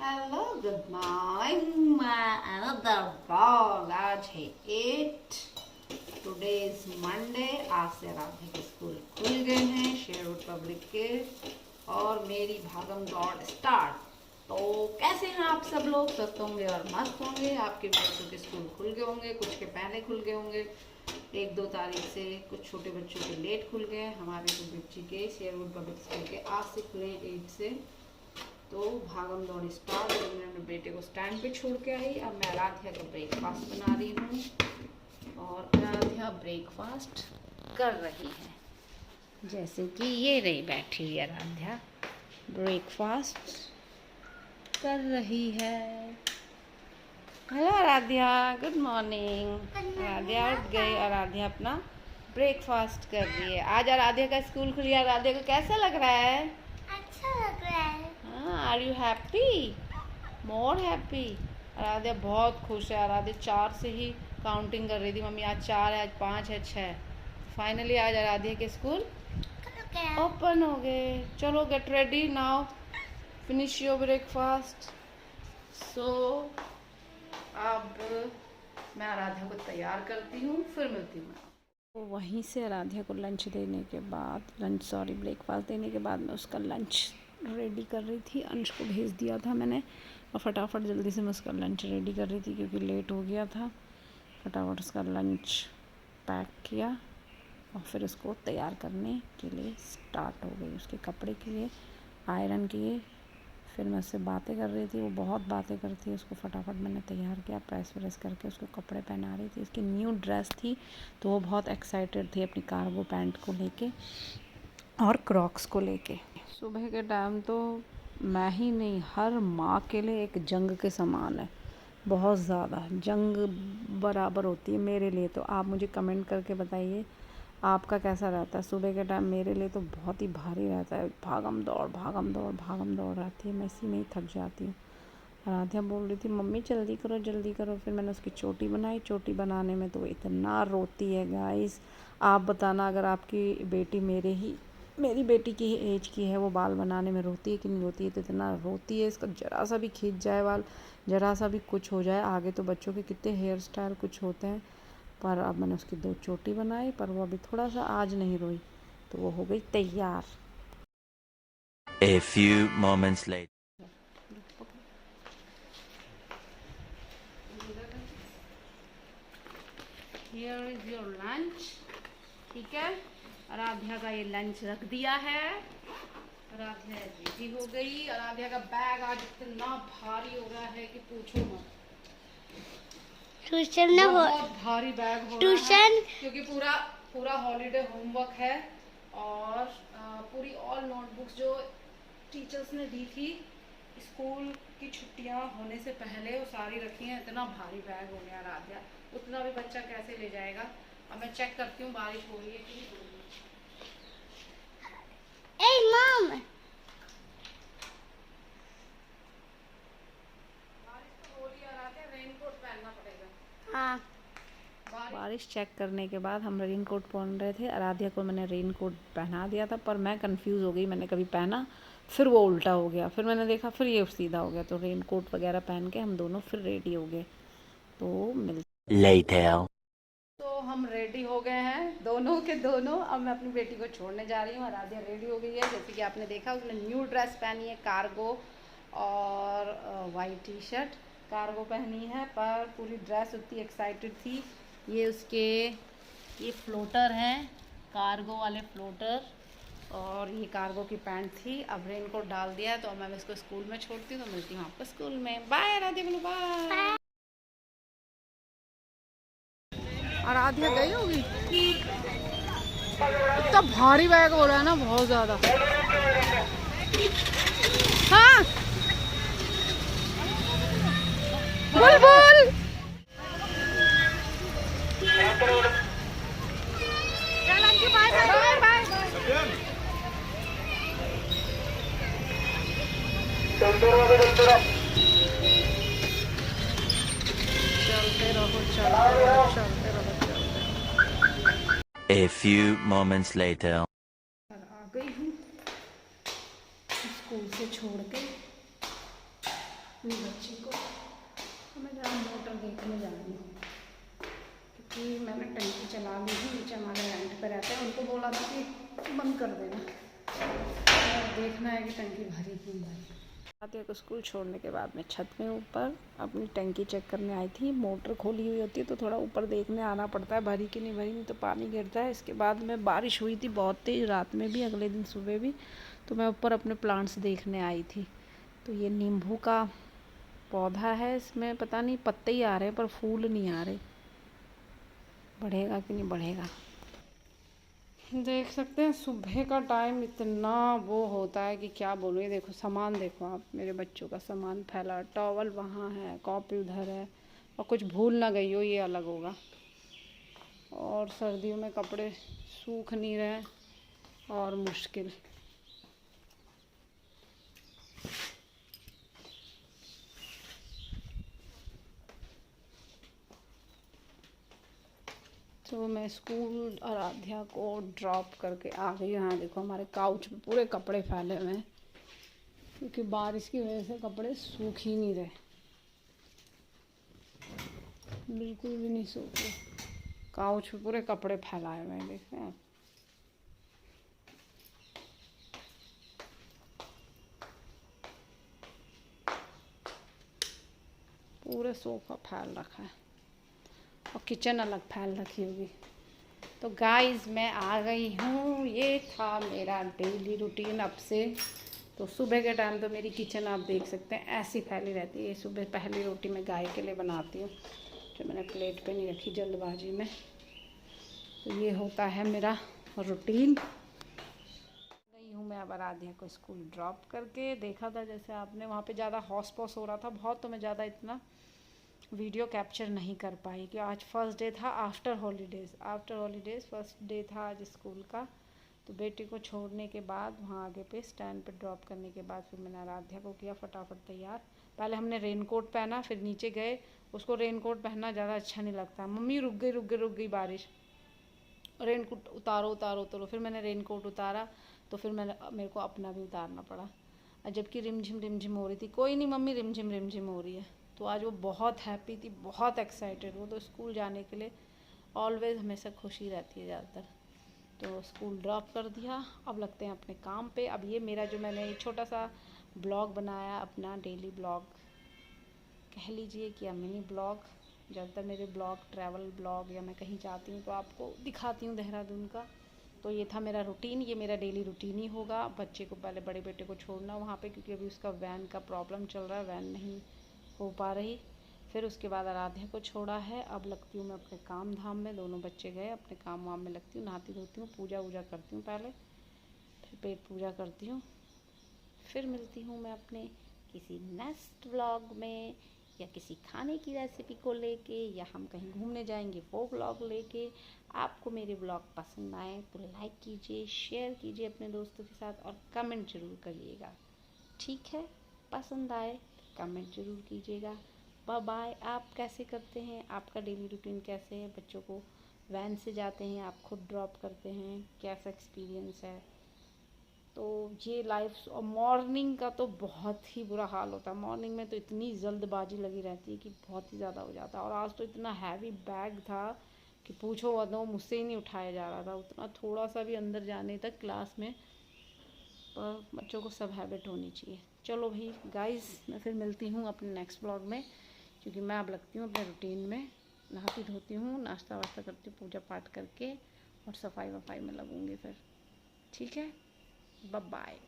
Hello good morning my another vlog. आज है 8, today is Monday. आज से राधे के स्कूल खुल गए हैं शेरवुड पब्लिक के, और मेरी भागम दौड़ स्टार्ट। तो कैसे हैं आप सब लोग? स्वस्थ होंगे और मस्त होंगे। आपके बच्चों के स्कूल खुल गए होंगे, कुछ के पहले खुल गए होंगे 1-2 तारीख से, कुछ छोटे बच्चों के लेट खुल गए। हमारे तो बच्ची के शेरवुड पब्लिक स्कूल के आज से खुले 8 से। तो भागम दौड़ स्टार्ट। मैंने अपने बेटे को स्टैंड पे छोड़ के आई। अब मैं आराध्या का ब्रेकफास्ट बना रही हूँ और आराध्या ब्रेकफास्ट कर रही है। जैसे कि ये रही बैठी हुई आराध्या ब्रेकफास्ट कर रही है। Hello Aradhya, good morning. Aradhya उठ गई। आराध्या अपना ब्रेकफास्ट कर रही है। आज आराध्या का स्कूल खुल गया। आराध्या को कैसा लग रहा है? अच्छा लग रहा है। Are you happy? More happy. Aradhya बहुत खुश है। आराध्या 4 से ही काउंटिंग कर रही थी, मम्मी आज 4 है, आज 5 है, 6। फाइनली आज आराध्या के स्कूल ओपन हो गए। चलो get ready now, finish your breakfast. So अब मैं आराध्या को तैयार करती हूँ, फिर मिलती हूँ। तो वहीं से आराध्या को लंच देने के बाद, ब्रेकफास्ट देने के बाद मैं उसका लंच रेडी कर रही थी। अंश को भेज दिया था मैंने और फटाफट जल्दी से मैं उसका लंच रेडी कर रही थी क्योंकि लेट हो गया था। फटाफट उसका लंच पैक किया और फिर उसको तैयार करने के लिए स्टार्ट हो गई। उसके कपड़े किए, आयरन किए, फिर मैं उससे बातें कर रही थी। वो बहुत बातें करती है। उसको फटाफट मैंने तैयार किया, प्रेस व्रेस करके उसको कपड़े पहना रही थी। उसकी न्यू ड्रेस थी तो वो बहुत एक्साइटेड थी अपनी कार्गो पैंट को लेके और क्रॉक्स को लेके। सुबह के टाइम तो मैं ही नहीं, हर माँ के लिए एक जंग के समान है। बहुत ज़्यादा जंग बराबर होती है मेरे लिए। तो आप मुझे कमेंट करके बताइए आपका कैसा रहता है सुबह के टाइम। मेरे लिए तो बहुत ही भारी रहता है। भागम दौड़ रहती है। मैं इसी में ही थक जाती हूँ। आराध्या बोल रही थी मम्मी जल्दी करो जल्दी करो। फिर मैंने उसकी चोटी बनाई। चोटी बनाने में तो वो इतना रोती है गाइस। आप बताना, अगर आपकी बेटी मेरी बेटी की ही एज की है, वो बाल बनाने में रोती है कि नहीं रोती है? तो इतना रोती है, इसका ज़रा सा भी खींच जाए बाल, ज़रा सा भी कुछ हो जाए। आगे तो बच्चों के कितने हेयर स्टाइल कुछ होते हैं। पर अब मैंने उसकी 2 चोटी बनाई, पर वो अभी थोड़ा सा आज नहीं रोई, तो वो हो गई तैयार। A few moments later. Here is your lunch। ठीक है, आराध्या का ये लंच रख दिया है। आराध्या रेडी हो गई। आराध्या का बैग आज इतना भारी हो गया है कि पूछो मत। ट्यूशन में बहुत भारी बैग हो रहा है क्योंकि पूरा हॉलीडे होमवर्क है और पूरी ऑल नोटबुक्स जो टीचर्स ने दी थी स्कूल की छुट्टियां होने से पहले, वो सारी रखी हैं। इतना भारी बैग हो गया आराध्या, उतना भी बच्चा कैसे ले जाएगा। अब मैं चेक करती हूँ बारिश हो रही है कि नहीं हो रही है। ए मॉम, बारिश तो हो रही है आराध्या, रेनकोट पहनना पड़ेगा। हाँ बारिश चेक करने के बाद हम रेन कोट पहन रहे थे। आराध्या को मैंने रेन कोट पहना दिया था, पर मैं कंफ्यूज हो गई। मैंने कभी पहना, फिर वो उल्टा हो गया, फिर मैंने देखा, फिर ये सीधा हो गया। तो रेन कोट वगैरह पहन के हम दोनों फिर रेडी हो गए। तो Later. तो हम रेडी हो गए हैं दोनों के दोनों। अब मैं अपनी बेटी को छोड़ने जा रही हूँ। आराध्या रेडी हो गई है, जैसे कि आपने देखा उसने न्यू ड्रेस पहनी है, कार्गो और वाइट टी शर्ट कार्गो पहनी है। पर पूरी ड्रेस उतनी एक्साइटेड थी। ये फ्लोटर हैं, कार्गो वाले फ्लोटर, और ये कार्गो की पैंट थी। अब रेन कोट डाल दिया है तो अब मैं इसको स्कूल में छोड़ती हूँ। तो मिलती हूँ आपको स्कूल में। बाय आराध्या, बोलो बाय। आराध्या गई होगी। इतना भारी बैग हो रहा है ना, बहुत ज़्यादा। हाँ बुलबुल, बाय बाय बाय। चलते रहो चलते रहो चलते रहो चलते रहो। A few moments later. आ गई हूँ स्कूल से छोड़ के। अपनी बच्ची को। तो मैं जरा मोटर देखने जा रही हूँ, क्योंकि मैंने टंकी चला ली थी। नीचे हमारे रेंट पर रहते हैं, उनको बोला था कि बंद कर देना। और देखना है कि टंकी भरी क्यों भरी। आते को स्कूल छोड़ने के बाद मैं छत में ऊपर अपनी टंकी चेक करने आई थी। मोटर खोली हुई होती है तो थोड़ा ऊपर देखने आना पड़ता है भरी कि नहीं भरी, नहीं तो पानी गिरता है। इसके बाद में बारिश हुई थी बहुत तेज़, रात में भी, अगले दिन सुबह भी। तो मैं ऊपर अपने प्लांट्स देखने आई थी। तो ये नींबू का पौधा है, इसमें पता नहीं पत्ते ही आ रहे हैं पर फूल नहीं आ रहे, बढ़ेगा कि नहीं बढ़ेगा। देख सकते हैं सुबह का टाइम इतना वो होता है कि क्या बोलूँ। ये देखो सामान, देखो आप, मेरे बच्चों का सामान फैला, टॉवल वहाँ है, कॉपी उधर है, और कुछ भूल ना गई हो ये अलग होगा। और सर्दियों में कपड़े सूख नहीं रहे और मुश्किल। तो मैं स्कूल आराध्या को ड्रॉप करके आ गई। यहाँ देखो हमारे काउच पे पूरे कपड़े फैले हुए हैं, क्योंकि बारिश की वजह से कपड़े सूख ही नहीं रहे, बिल्कुल भी नहीं सूख रहे। काउच पे पूरे कपड़े फैलाए हुए हैं, देख रहे हैं। पूरे सोफा फैल रखा है और किचन अलग फैल रखी होगी। तो गाइस मैं आ गई हूँ। ये था मेरा डेली रूटीन अब से। तो सुबह के टाइम तो मेरी किचन आप देख सकते हैं ऐसी फैली रहती है। ये सुबह पहली रोटी मैं गाय के लिए बनाती हूँ, जो मैंने प्लेट पे नहीं रखी जल्दबाजी में। तो ये होता है मेरा रूटीन। गई हूँ मैं अब आराध्या को स्कूल ड्रॉप करके। देखा था जैसे आपने, वहाँ पे ज़्यादा हॉस पॉस हो रहा था बहुत, तो मैं ज़्यादा इतना वीडियो कैप्चर नहीं कर पाई कि आज फर्स्ट डे था आफ्टर हॉलीडेज़ फर्स्ट डे था आज स्कूल का। तो बेटी को छोड़ने के बाद वहाँ आगे पे स्टैंड पे ड्रॉप करने के बाद फिर मैंने आराध्या को किया फटाफट तैयार। पहले हमने रेनकोट पहना, फिर नीचे गए। उसको रेनकोट पहनना ज़्यादा अच्छा नहीं लगता। मम्मी रुक गई बारिश, रेनकोट उतारो उतारो उतारो। फिर मैंने रेनकोट उतारा, तो फिर मेरे को अपना भी उतारना पड़ा। जबकि रिमझिम हो रही थी। कोई नहीं मम्मी, रिमझिम हो रही है। तो आज वो बहुत हैप्पी थी, बहुत एक्साइटेड। वो तो स्कूल जाने के लिए ऑलवेज हमेशा खुशी रहती है ज़्यादातर। तो स्कूल ड्रॉप कर दिया, अब लगते हैं अपने काम पे। अब ये मेरा जो मैंने छोटा सा ब्लॉग बनाया, अपना डेली ब्लॉग कह लीजिए कि या मिनी ब्लॉग। ज़्यादातर मेरे ब्लॉग ट्रैवल ब्लॉग, या मैं कहीं जाती हूँ तो आपको दिखाती हूँ देहरादून का। तो ये था मेरा रूटीन, ये मेरा डेली रूटीन ही होगा। बच्चे को पहले, बड़े बेटे को छोड़ना वहाँ पे, क्योंकि अभी उसका वैन का प्रॉब्लम चल रहा है, वैन नहीं हो पा रही। फिर उसके बाद आराध्या को छोड़ा है। अब लगती हूँ मैं अपने काम धाम में। दोनों बच्चे गए, अपने काम वाम में लगती हूँ, नहाती धोती हूँ, पूजा वूजा करती हूँ पहले, फिर पेट पूजा करती हूँ। फिर मिलती हूँ मैं अपने किसी नेक्स्ट व्लॉग में, या किसी खाने की रेसिपी को लेके, या हम कहीं घूमने जाएंगे वो व्लॉग लेके। आपको मेरे व्लॉग पसंद आए तो लाइक कीजिए, शेयर कीजिए अपने दोस्तों के साथ, और कमेंट ज़रूर करिएगा। ठीक है, पसंद आए कमेंट ज़रूर कीजिएगा। Bye bye. आप कैसे करते हैं, आपका डेली रूटीन कैसे है? बच्चों को वैन से जाते हैं, आप खुद ड्रॉप करते हैं, कैसा एक्सपीरियंस है? तो ये लाइफ, और मॉर्निंग का तो बहुत ही बुरा हाल होता है। मॉर्निंग में तो इतनी जल्दबाजी लगी रहती है कि बहुत ही ज़्यादा हो जाता है। और आज तो इतना हैवी बैग था कि पूछो मत, मुझसे ही नहीं उठाया जा रहा था उतना, थोड़ा सा भी अंदर जाने तक क्लास में। पर बच्चों को सब हैबिट होनी चाहिए। चलो भाई गाइस, मैं फिर मिलती हूँ अपने नेक्स्ट ब्लॉग में, क्योंकि मैं अब लगती हूँ अपने रूटीन में। नहाती धोती हूँ, नाश्ता वाश्ता करती हूँ, पूजा पाठ करके, और सफाई वफाई में लगूँगी फिर। ठीक है, बाय बाय।